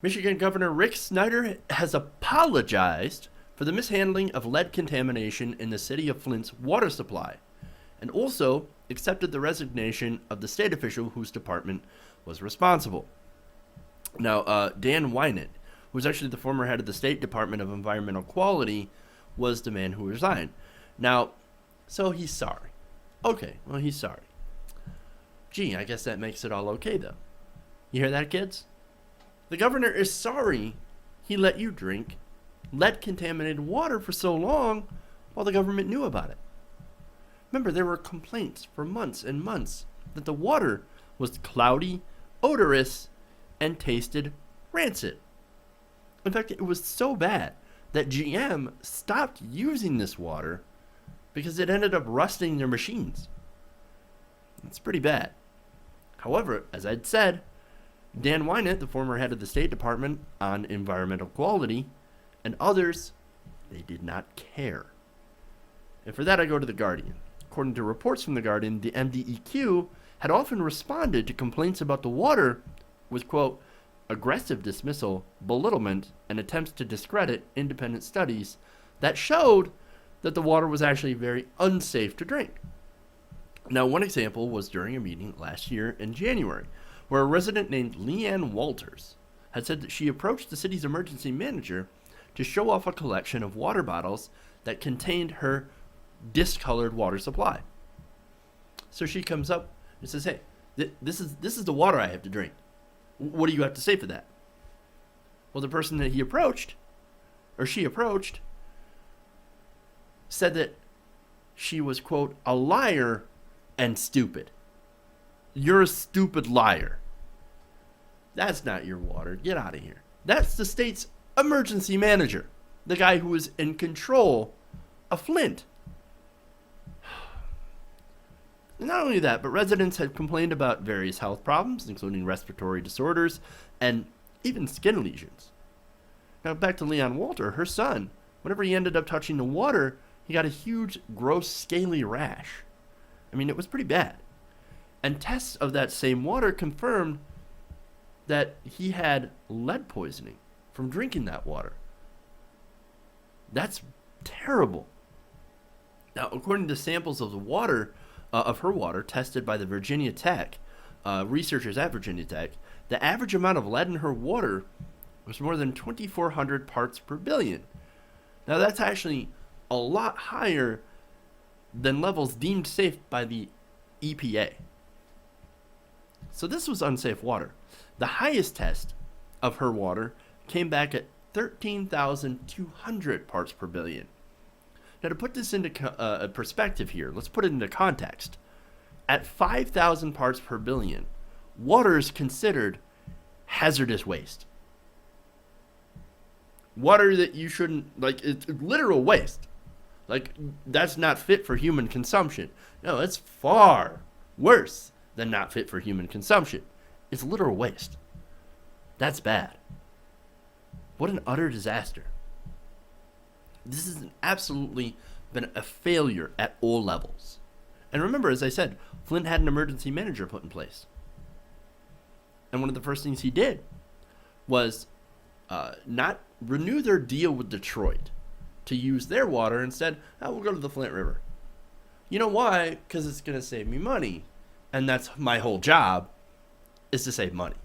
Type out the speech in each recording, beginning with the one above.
Michigan Governor Rick Snyder has apologized for the mishandling of lead contamination in the city of Flint's water supply, and also accepted the resignation of the state official whose department was responsible. Now, Dan Wynant, who's actually the former head of the State Department of Environmental Quality, was the man who resigned. Now, so he's sorry. Okay, well, he's sorry. Gee, I guess that makes it all okay, though. You hear that, kids? The governor is sorry he let you drink lead-contaminated water for so long while the government knew about it. Remember, there were complaints for months and months that the water was cloudy, odorous, and tasted rancid. In fact, it was so bad that GM stopped using this water because it ended up rusting their machines. It's pretty bad. However, as I'd said, Dan Wynant, the former head of the State Department on Environmental Quality, and others, they did not care. And for that, I go to The Guardian. According to reports from The Guardian, the MDEQ had often responded to complaints about the water with, quote, aggressive dismissal, belittlement, and attempts to discredit independent studies that showed that the water was actually very unsafe to drink. Now, one example was during a meeting last year in January, where a resident named Leanne Walters had said that she approached the city's emergency manager to show off a collection of water bottles that contained her discolored water supply. So she comes up and says, hey, this is the water I have to drink. What do you have to say for that? Well, the person that she approached, said that she was, quote, a liar and stupid. You're a stupid liar. That's not your water. Get out of here. That's the state's emergency manager, the guy who is in control of Flint. Not only that, but residents have complained about various health problems, including respiratory disorders and even skin lesions. Now, back to Leon Walter, her son. Whenever he ended up touching the water, he got a huge, gross, scaly rash. I mean, it was pretty bad. And tests of that same water confirmed that he had lead poisoning from drinking that water. That's terrible. Now, according to samples of the water, of her water tested by the Virginia Tech, researchers at Virginia Tech, the average amount of lead in her water was more than 2,400 parts per billion. Now, that's actually a lot higher than levels deemed safe by the EPA. So this was unsafe water. The highest test of her water came back at 13,200 parts per billion. Now, to put this into perspective here, let's put it into context. At 5,000 parts per billion, water is considered hazardous waste. Water that you shouldn't, like, it's literal waste. Like, that's not fit for human consumption. No, it's far worse than not fit for human consumption. It's literal waste. That's bad. What an utter disaster. This has absolutely been a failure at all levels. And remember, as I said, Flint had an emergency manager put in place. And one of the first things he did was not renew their deal with Detroit to use their water. Instead, we'll go to the Flint River. You know why? Because it's going to save me money. And that's my whole job, is to save money.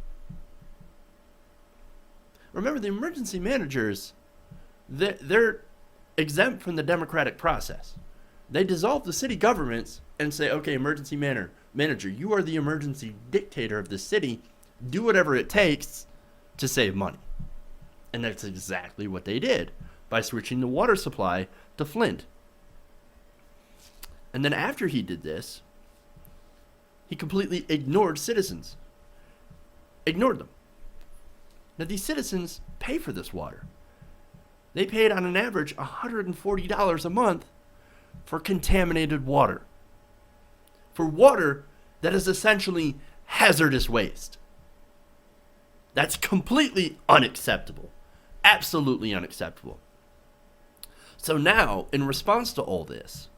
Remember, the emergency managers, they're exempt from the democratic process. They dissolve the city governments and say, okay, emergency manager, you are the emergency dictator of the city. Do whatever it takes to save money. And that's exactly what they did by switching the water supply to Flint. And then after he did this, he completely ignored citizens. Ignored them. Now, these citizens pay for this water. They paid on an average $140 a month for contaminated water. For water that is essentially hazardous waste. That's completely unacceptable. Absolutely unacceptable. So now, in response to all this,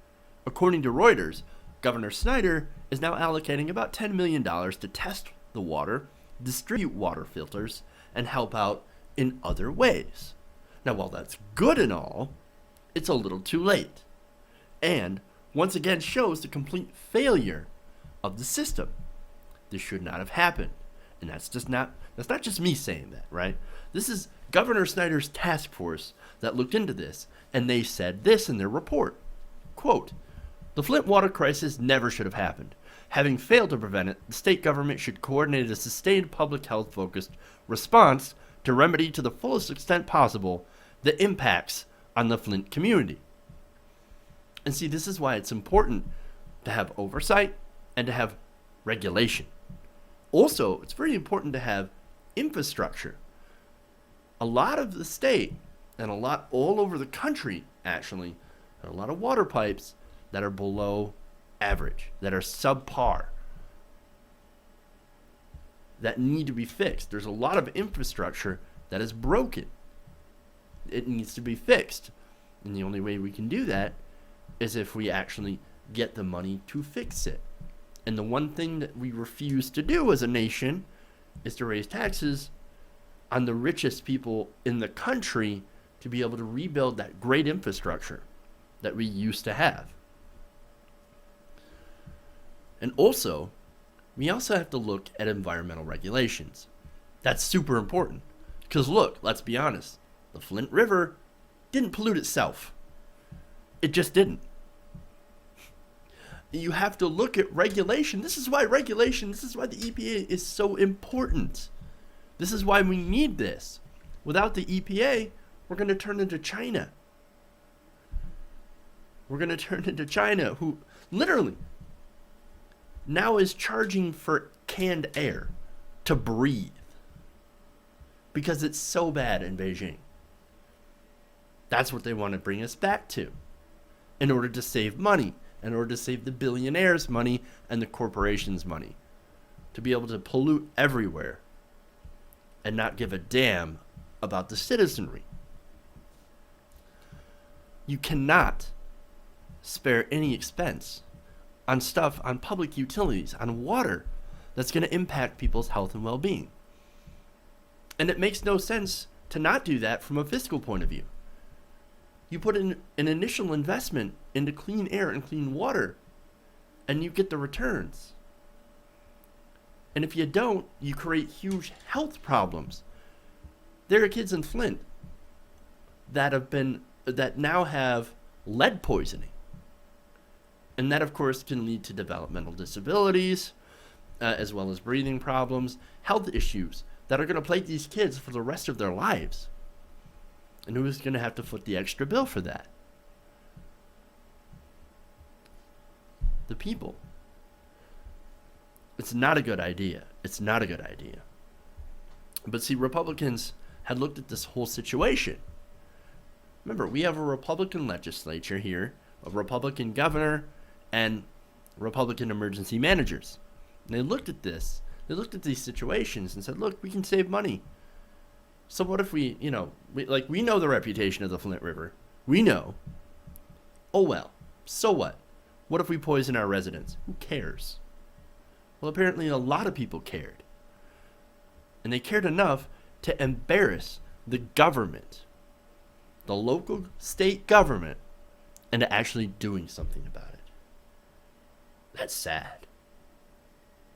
according to Reuters, Governor Snyder is now allocating about $10 million to test the water, distribute water filters, and help out in other ways. Now, while that's good and all, it's a little too late. And once again shows the complete failure of the system. This should not have happened. And that's not just me saying that, right? This is Governor Snyder's task force that looked into this, and they said this in their report. Quote, "The Flint water crisis never should have happened. Having failed to prevent it, the state government should coordinate a sustained public health focused response to remedy to the fullest extent possible the impacts on the Flint community." And see, this is why it's important to have oversight and to have regulation. Also, it's very important to have infrastructure. A lot of the state, and a lot all over the country, actually, have a lot of water pipes that are below average, that are subpar, that need to be fixed. There's a lot of infrastructure that is broken. It needs to be fixed. And the only way we can do that is if we actually get the money to fix it. And the one thing that we refuse to do as a nation is to raise taxes on the richest people in the country to be able to rebuild that great infrastructure that we used to have. And also, we also have to look at environmental regulations. That's super important. Because look, let's be honest, the Flint River didn't pollute itself. It just didn't. You have to look at regulation. This is why the EPA is so important. This is why we need this. Without the EPA, we're going to turn into China. We're going to turn into China, who literally now is charging for canned air to breathe because it's so bad in Beijing. That's what they want to bring us back to in order to save money, in order to save the billionaires' money and the corporations' money, to be able to pollute everywhere and not give a damn about the citizenry. You cannot spare any expense on stuff, on public utilities, on water that's going to impact people's health and well-being. And it makes no sense to not do that from a fiscal point of view. You put in an initial investment into clean air and clean water, and you get the returns. And if you don't, you create huge health problems. There are kids in Flint that now have lead poisoning. And that, of course, can lead to developmental disabilities, as well as breathing problems, health issues that are going to plague these kids for the rest of their lives. And who's going to have to foot the extra bill for that? The people. It's not a good idea. It's not a good idea. But see, Republicans had looked at this whole situation. Remember, we have a Republican legislature here, a Republican governor, and Republican emergency managers. And they looked at this. They looked at these situations and said, look, we can save money. So what if we know the reputation of the Flint River. We know. Oh well, so what? What if we poison our residents? Who cares? Well, apparently a lot of people cared. And they cared enough to embarrass the government, the local state government, into actually doing something about it. That's sad.